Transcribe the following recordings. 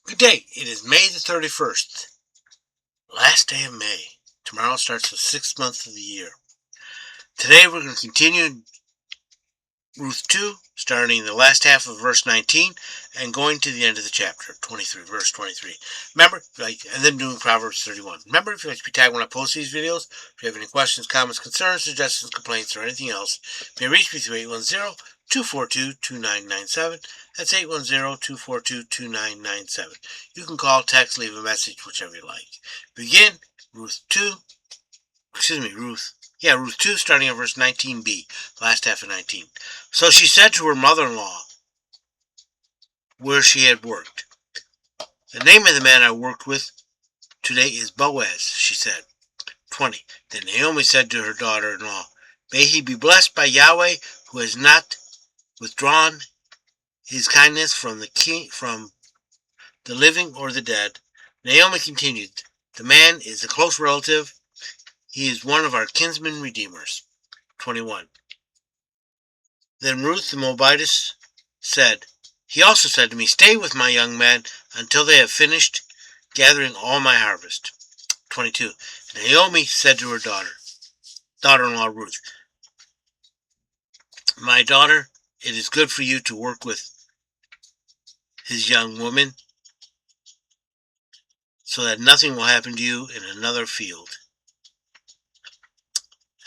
Good day. It is May the 31st, last day of May. Tomorrow starts the 6th month of the year. Today we're going to continue Ruth 2, starting the last half of verse 19 and going to the end of the chapter, 23, verse 23. Remember, and then doing Proverbs 31. Remember, if you'd like to be tagged when I post these videos, if you have any questions, comments, concerns, suggestions, complaints, or anything else, you may reach me through 810-242-2997. That's 810-242-2997. You can call, text, leave a message, whichever you like. Begin Ruth 2, Ruth 2, starting at verse 19b, last half of 19. So she said to her mother-in-law, where she had worked, "The name of the man I worked with today is Boaz," she said. 20. Then Naomi said to her daughter-in-law, "May he be blessed by Yahweh, who has not withdrawn his kindness from the living or the dead." Naomi continued, "The man is a close relative. He is one of our kinsman redeemers." 21. Then Ruth the Moabitess said, "He also said to me, 'Stay with my young men until they have finished gathering all my harvest.'" 22. Naomi said to her daughter-in-law Ruth, "My daughter, it is good for you to work with his young woman, so that nothing will happen to you in another field."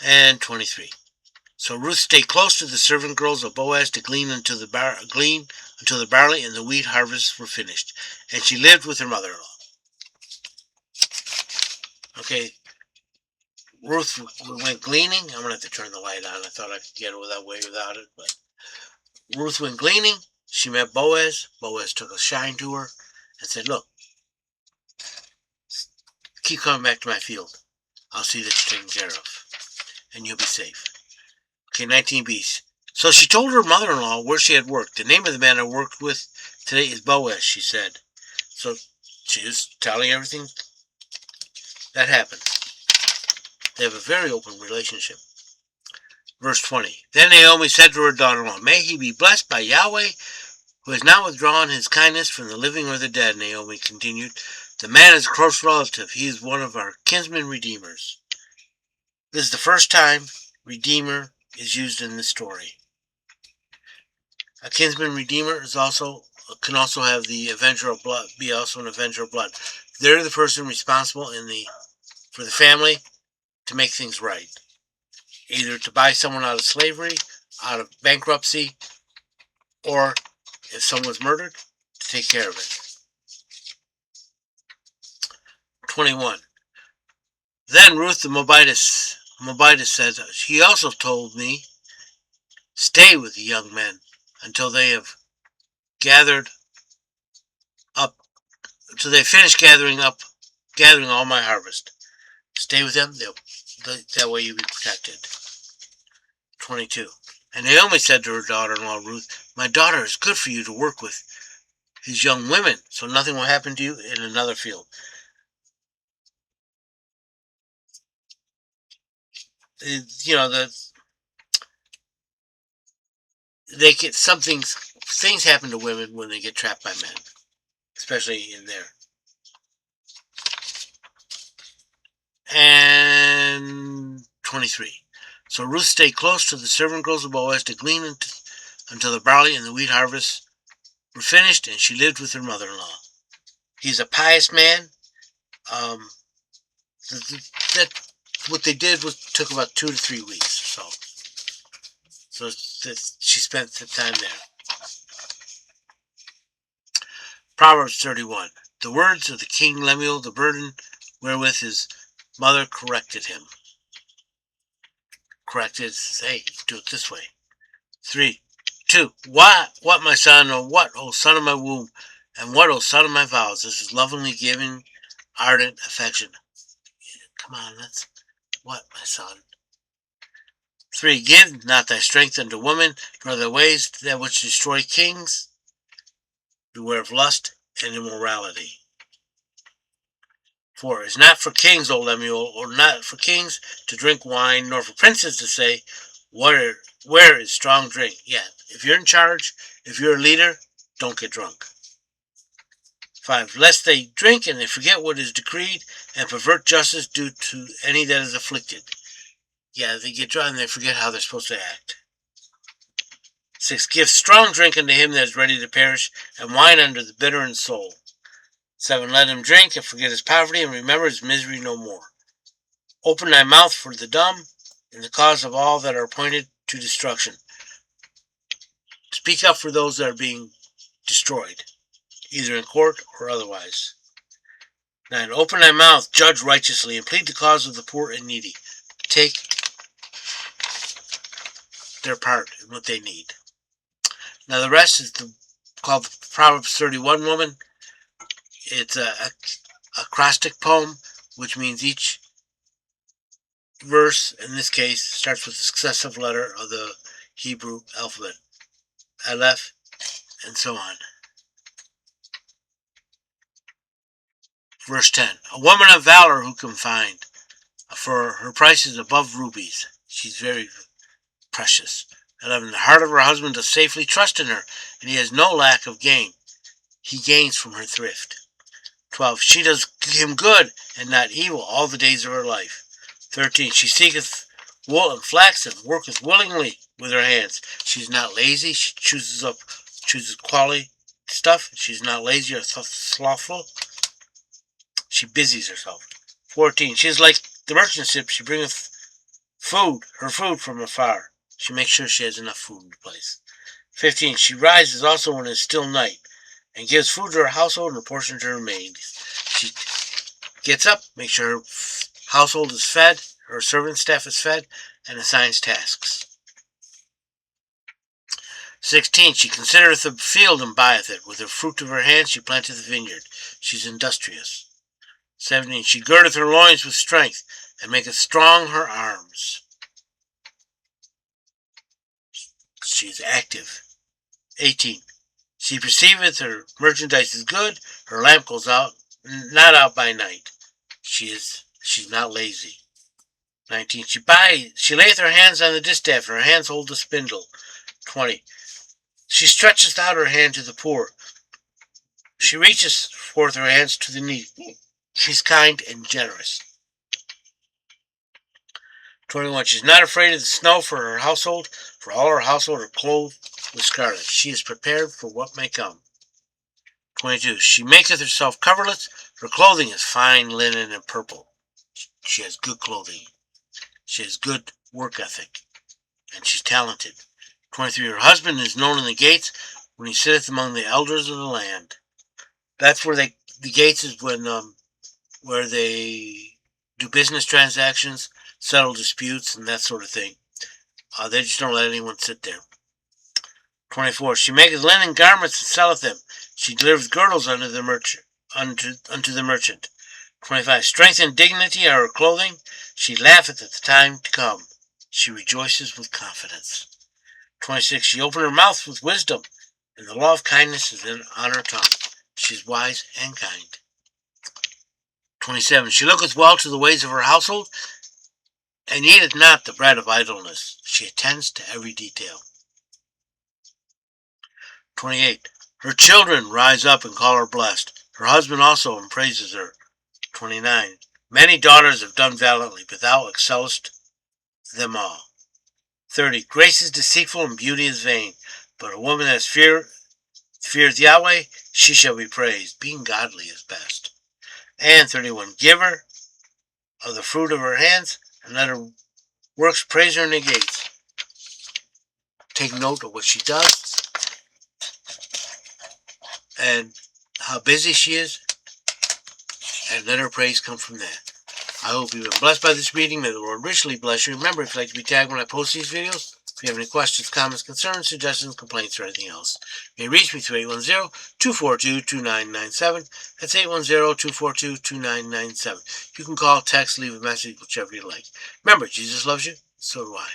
And 23. So Ruth stayed close to the servant girls of Boaz to glean until the barley and the wheat harvests were finished, and she lived with her mother-in-law. Okay, Ruth went gleaning. I'm gonna have to turn the light on. I thought I could get away without it, but Ruth went gleaning. She met Boaz. Boaz took a shine to her and said, "Look, keep coming back to my field. I'll see that you're taken care of, and you'll be safe." Okay, 19b. So she told her mother-in-law where she had worked. "The name of the man I worked with today is Boaz," she said. So she was telling everything that happened. They have a very open relationship. Verse 20. Then Naomi said to her daughter-in-law, "May he be blessed by Yahweh, who has not withdrawn his kindness from the living or the dead." Naomi continued, "The man is a close relative. He is one of our kinsman redeemers." This is the first time redeemer is used in this story. A kinsman redeemer can also have the avenger of blood, be also an avenger of blood. They're the person responsible for the family to make things right. Either to buy someone out of slavery, out of bankruptcy, or if someone's murdered, to take care of it. 21. Then Ruth the Moabitess said, "He also told me, 'Stay with the young men until they have finish gathering all my harvest.' Stay with them, that way you'll be protected." 22. And Naomi said to her daughter-in-law Ruth, "My daughter, is good for you to work with his young women, so nothing will happen to you in another field." They get things happen to women when they get trapped by men, especially in there. And 23. So Ruth stayed close to the servant girls of Boaz to glean until the barley and the wheat harvests were finished, and she lived with her mother-in-law. He's a pious man. What they did took about 2 to 3 weeks. So she spent the time there. Proverbs 31. The words of the king Lemuel, the burden wherewith his mother corrected him. Corrected, hey, do it this way. 3, 2. What, my son, or what, O son of my womb, and what, O son of my vows? This is lovingly giving, ardent affection. Come on, that's what, my son. 3. Give not thy strength unto woman, nor thy ways that which destroy kings. Beware of lust and immorality. 4. It's not for kings, O Lemuel, or not for kings to drink wine, nor for princes to say, where is strong drink? Yeah, if you're in charge, if you're a leader, don't get drunk. 5. Lest they drink and they forget what is decreed, and pervert justice due to any that is afflicted. Yeah, they get drunk and they forget how they're supposed to act. 6. Give strong drink unto him that is ready to perish, and wine unto the bitter in soul. 7. Let him drink and forget his poverty, and remember his misery no more. Open thy mouth for the dumb, in the cause of all that are appointed to destruction. Speak up for those that are being destroyed, either in court or otherwise. 9. Open thy mouth, judge righteously, and plead the cause of the poor and needy. Take their part in what they need. Now the rest is called the Proverbs 31 woman. It's a acrostic poem, which means each verse, in this case, starts with a successive letter of the Hebrew alphabet. Aleph, and so on. Verse 10. A woman of valor who can find, for her price is above rubies. She's very precious. 11. The heart of her husband does safely trust in her, and he has no lack of gain. He gains from her thrift. 12. She does him good and not evil all the days of her life. 13. She seeketh wool and flax and worketh willingly with her hands. She's not lazy. She chooses quality stuff. She's not lazy or slothful. She busies herself. 14. She is like the merchant ship. She bringeth her food from afar. She makes sure she has enough food in the place. 15. She rises also when it is still night, and gives food to her household and a portion to her maids. She gets up, makes sure her household is fed, her servant staff is fed, and assigns tasks. 16. She considereth the field and buyeth it. With the fruit of her hands she planteth a vineyard. She's industrious. 17. She girdeth her loins with strength, and maketh strong her arms. She is active. 18. She perceiveth her merchandise is good, her lamp goes out, not out by night. She's not lazy. 19. She layeth her hands on the distaff, and her hands hold the spindle. 20. She stretcheth out her hand to the poor. She reaches forth her hands to the needy. She's kind and generous. 21. She's not afraid of the snow for her household, for all her household are clothed with scarlet. She is prepared for what may come. 22. She maketh herself coverlets. Her clothing is fine linen and purple. She has good clothing. She has good work ethic. And she's talented. 23. Her husband is known in the gates when he sitteth among the elders of the land. That's where the gates is when where they do business transactions, settle disputes, and that sort of thing. They just don't let anyone sit there. 24. She maketh linen garments and selleth them. She delivereth girdles unto the merchant. 25. Strength and dignity are her clothing. She laugheth at the time to come. She rejoices with confidence. 26. She opened her mouth with wisdom, and the law of kindness is on her tongue. She is wise and kind. 27. She looketh well to the ways of her household, and eateth not the bread of idleness. She attends to every detail. 28. Her children rise up and call her blessed. Her husband also and praises her. 29. Many daughters have done valiantly, but thou excellest them all. 30. Grace is deceitful and beauty is vain, but a woman that feareth Yahweh, she shall be praised. Being godly is best. And 31. Give her of the fruit of her hands, and let her works praise her in the gates. Take note of what she does, and how busy she is, and let her praise come from that. I hope you've been blessed by this reading. May the Lord richly bless you. Remember, if you'd like to be tagged when I post these videos, if you have any questions, comments, concerns, suggestions, complaints, or anything else, you may reach me through 810-242-2997. That's 810-242-2997. You can call, text, leave a message, whichever you like. Remember, Jesus loves you, so do I.